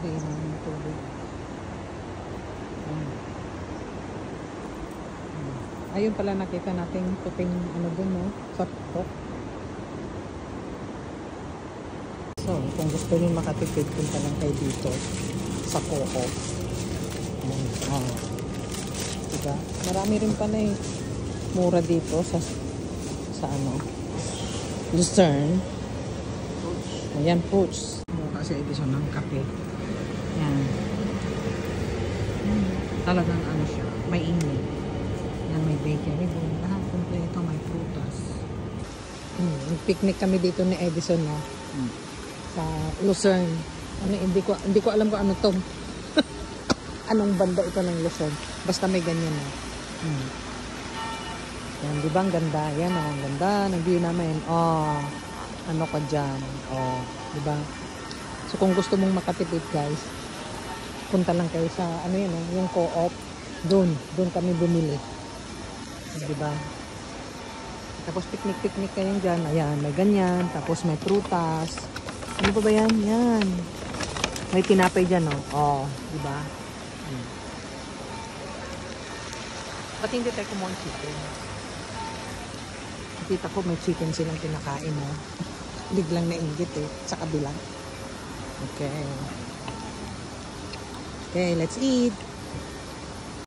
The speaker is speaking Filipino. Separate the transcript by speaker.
Speaker 1: inom ng tubig. Ayun pala nakita natin puting ano dun, no? Sa TikTok. So, kung gusto niyo makatipid, punta lang kayo dito sa Co-op. Diba? Marami rin pa na eh. Mura dito sa ano? Lucerne. Ayan, Puts. Mukha si Edison ng kape. Yan. Talagang ano siya. May init. Yan, may bakery doon. Lahat kompleto. May prutas. Picnic kami dito ni Edison, no? Sa Lucerne. Ano, hindi ko alam kung ano to. Anong banda ito ng Lucerne. Basta may ganyan, no? Yan, di ba ang ganda? Yan, ang ganda ng view namin. Ano ka dyan? Di ba? So, kung gusto mong makatipid, guys, punta lang kayo sa, ano yun, yung Co-op. Doon kami bumili. Di ba? Tapos, picnic kayo dyan. Ayan, may ganyan. Tapos, may prutas. Ano ba yan? Yan. May tinapay dyan, no? Di ba? Ba't hindi tayo kumuha ng chicken? Nakita ko may chicken silang kinakain, no? Biglang nainggit eh, sa kabilang. Okay, let's eat.